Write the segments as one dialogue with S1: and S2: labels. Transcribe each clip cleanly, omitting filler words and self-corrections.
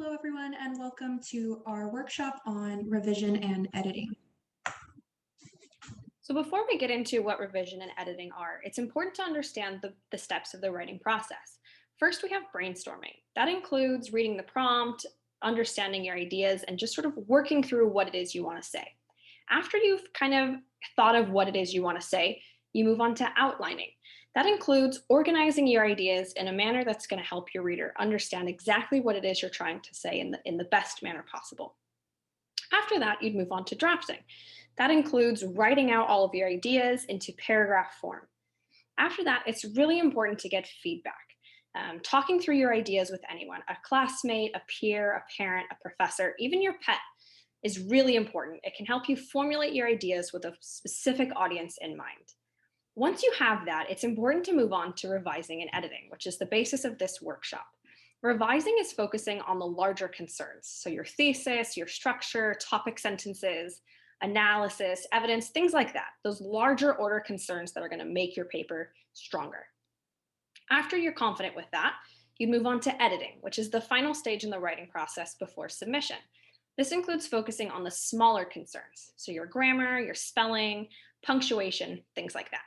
S1: Hello, everyone, and welcome to our workshop on revision and editing.
S2: So before we get into what revision and editing are, it's important to understand the steps of the writing process. First, we have brainstorming. That includes reading the prompt, understanding your ideas, and just sort of working through what it is you want to say. After you've kind of thought of what it is you want to say, you move on to outlining. That includes organizing your ideas in a manner that's going to help your reader understand exactly what it is you're trying to say in the best manner possible. After that, you'd move on to drafting. That includes writing out all of your ideas into paragraph form. After that, it's really important to get feedback. Talking through your ideas with anyone, a classmate, a peer, a parent, a professor, even your pet, is really important. It can help you formulate your ideas with a specific audience in mind. Once you have that, it's important to move on to revising and editing, which is the basis of this workshop. Revising is focusing on the larger concerns. So your thesis, your structure, topic sentences, analysis, evidence, things like that. Those larger order concerns that are going to make your paper stronger. After you're confident with that, you'd move on to editing, which is the final stage in the writing process before submission. This includes focusing on the smaller concerns. So your grammar, your spelling, punctuation, things like that.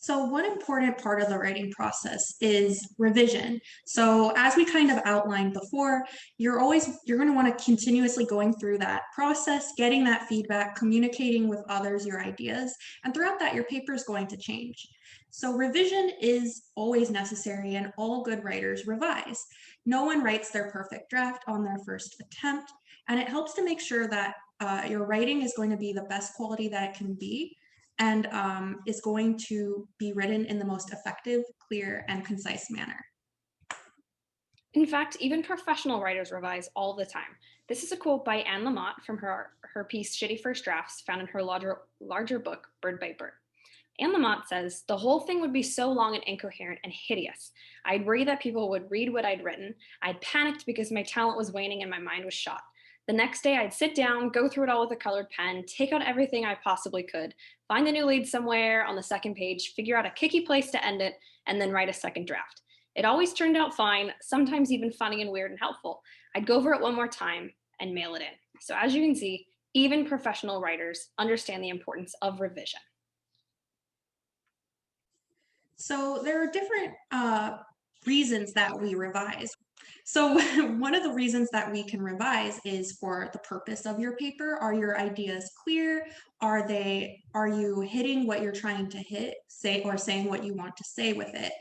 S1: So one important part of the writing process is revision. So as we kind of outlined before, you're going to want to continuously going through that process, getting that feedback, communicating with others your ideas, and throughout that your paper is going to change. So revision is always necessary and all good writers revise. No one writes their perfect draft on their first attempt, and it helps to make sure that your writing is going to be the best quality that it can be and is going to be written in the most effective, clear, and concise manner.
S2: In fact, even professional writers revise all the time. This is a quote by Anne Lamott from her piece Shitty First Drafts, found in her larger book, Bird by Bird. Anne Lamott says, "The whole thing would be so long and incoherent and hideous. I'd worry that people would read what I'd written. I'd panicked because my talent was waning and my mind was shot. The next day, I'd sit down, go through it all with a colored pen, take out everything I possibly could, find the new lead somewhere on the second page, figure out a kicky place to end it, and then write a second draft. It always turned out fine, sometimes even funny and weird and helpful. I'd go over it one more time and mail it in." So as you can see, even professional writers understand the importance of revision.
S1: So there are different reasons that we revise. So one of the reasons that we can revise is for the purpose of your paper. Are your ideas clear? Are you hitting what you're trying to hit, saying what you want to say with it?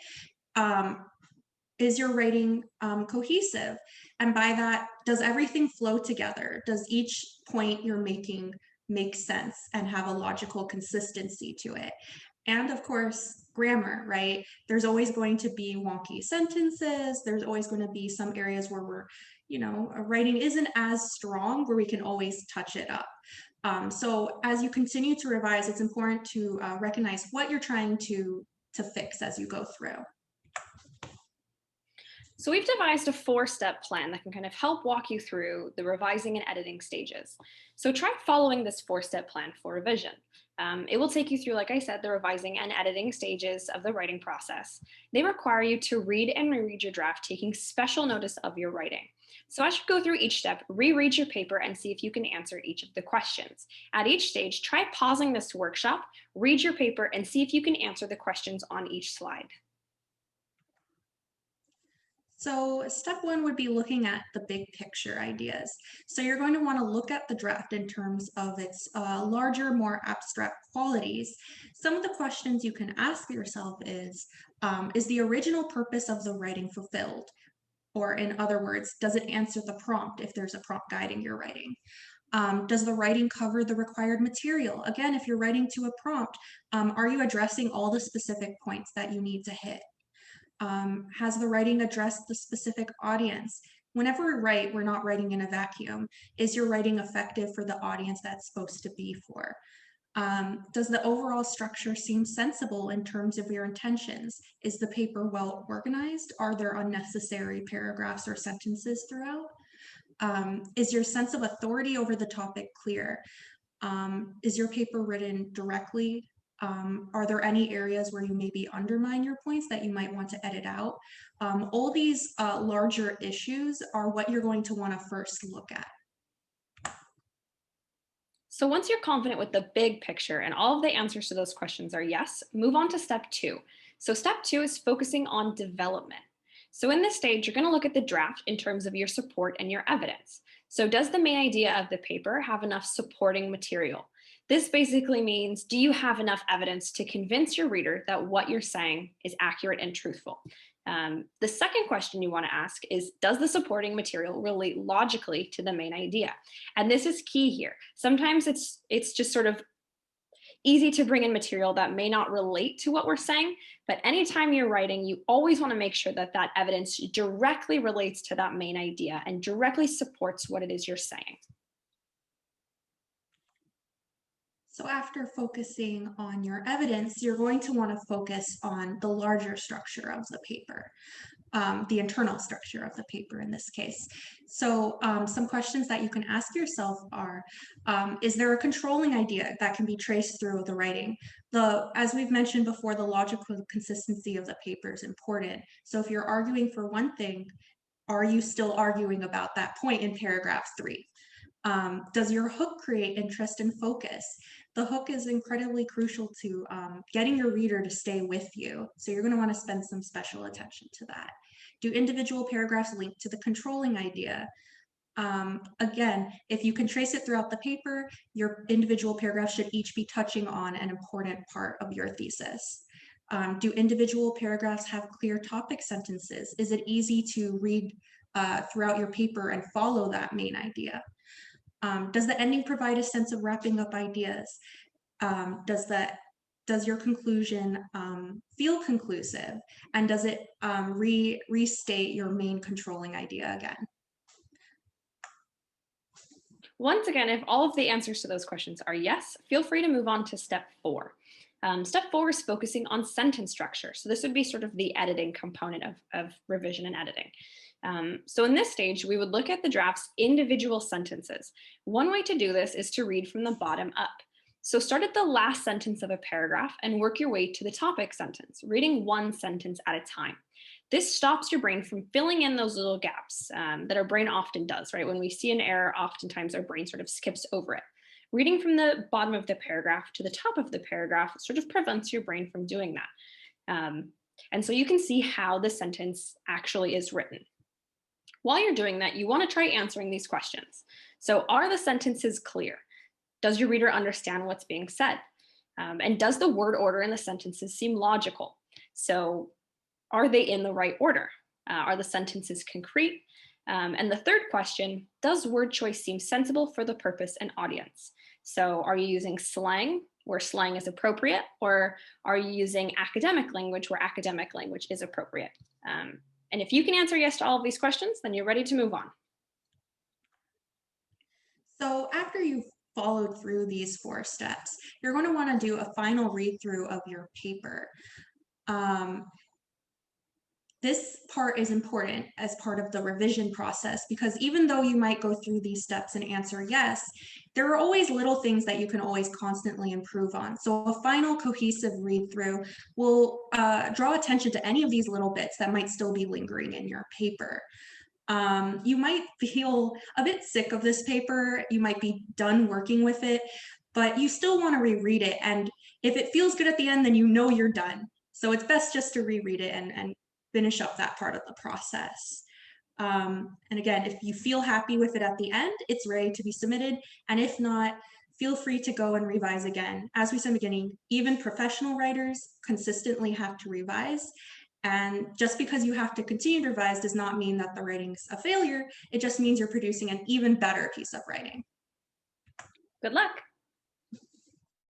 S1: Is your writing cohesive? And by that, does everything flow together? Does each point you're making make sense and have a logical consistency to it? And of course, grammar, right? There's always going to be wonky sentences. There's always going to be some areas where writing isn't as strong, where we can always touch it up. So as you continue to revise, it's important to recognize what you're trying to fix as you go through.
S2: So we've devised a 4-step plan that can kind of help walk you through the revising and editing stages. So try following this 4-step plan for revision. It will take you through, like I said, the revising and editing stages of the writing process. They require you to read and reread your draft, taking special notice of your writing. So as you go through each step, reread your paper and see if you can answer each of the questions. At each stage, try pausing this workshop, read your paper, and see if you can answer the questions on each slide.
S1: So step one would be looking at the big picture ideas. So you're going to want to look at the draft in terms of its larger, more abstract qualities. Some of the questions you can ask yourself is the original purpose of the writing fulfilled? Or in other words, does it answer the prompt if there's a prompt guiding your writing? Does the writing cover the required material? Again, if you're writing to a prompt, are you addressing all the specific points that you need to hit? Has the writing addressed the specific audience? Whenever we write, we're not writing in a vacuum. Is your writing effective for the audience that's supposed to be for? Does the overall structure seem sensible in terms of your intentions? Is the paper well organized? Are there unnecessary paragraphs or sentences throughout? Is your sense of authority over the topic clear? Is your paper written directly Are there any areas where you maybe undermine your points that you might want to edit out? All these larger issues are what you're going to want to first look at.
S2: So once you're confident with the big picture and all of the answers to those questions are yes, move on to step 2. So step 2 is focusing on development. So in this stage, you're going to look at the draft in terms of your support and your evidence. So does the main idea of the paper have enough supporting material? This basically means, do you have enough evidence to convince your reader that what you're saying is accurate and truthful? The second question you want to ask is, does the supporting material relate logically to the main idea? And this is key here. Sometimes it's just sort of easy to bring in material that may not relate to what we're saying, but anytime you're writing, you always want to make sure that that evidence directly relates to that main idea and directly supports what it is you're saying.
S1: So after focusing on your evidence, you're going to want to focus on the larger structure of the paper, the internal structure of the paper in this case. So some questions that you can ask yourself are, is there a controlling idea that can be traced through the writing? As we've mentioned before, the logical consistency of the paper is important. So if you're arguing for one thing, are you still arguing about that point in paragraph 3? Does your hook create interest and focus? The hook is incredibly crucial to getting your reader to stay with you. So you're going to want to spend some special attention to that. Do individual paragraphs link to the controlling idea? Again, if you can trace it throughout the paper, your individual paragraphs should each be touching on an important part of your thesis. Do individual paragraphs have clear topic sentences? Is it easy to read throughout your paper and follow that main idea? Does the ending provide a sense of wrapping up ideas? Does your conclusion feel conclusive? And does it restate your main controlling idea again?
S2: Once again, if all of the answers to those questions are yes, feel free to move on to step 4. Step 4 is focusing on sentence structure. So this would be sort of the editing component of revision and editing. So in this stage, we would look at the draft's individual sentences. One way to do this is to read from the bottom up. So start at the last sentence of a paragraph and work your way to the topic sentence, reading one sentence at a time. This stops your brain from filling in those little gaps that our brain often does, right? When we see an error, oftentimes our brain sort of skips over it. Reading from the bottom of the paragraph to the top of the paragraph sort of prevents your brain from doing that. And so you can see how the sentence actually is written. While you're doing that, you want to try answering these questions. So are the sentences clear? Does your reader understand what's being said? And does the word order in the sentences seem logical? So are they in the right order? Are the sentences concrete? And the third question, does word choice seem sensible for the purpose and audience? So are you using slang where slang is appropriate, or are you using academic language where academic language is appropriate? And if you can answer yes to all of these questions, then you're ready to move on.
S1: So after you've followed through these 4 steps, you're going to want to do a final read through of your paper. This part is important as part of the revision process, because even though you might go through these steps and answer yes, there are always little things that you can always constantly improve on. So a final cohesive read through will draw attention to any of these little bits that might still be lingering in your paper. You might feel a bit sick of this paper, you might be done working with it, but you still want to reread it. And if it feels good at the end, then you know you're done. So it's best just to reread it and finish up that part of the process. And again, if you feel happy with it at the end, it's ready to be submitted. And if not, feel free to go and revise again. As we said in the beginning, even professional writers consistently have to revise. And just because you have to continue to revise does not mean that the writing's a failure. It just means you're producing an even better piece of writing.
S2: Good luck.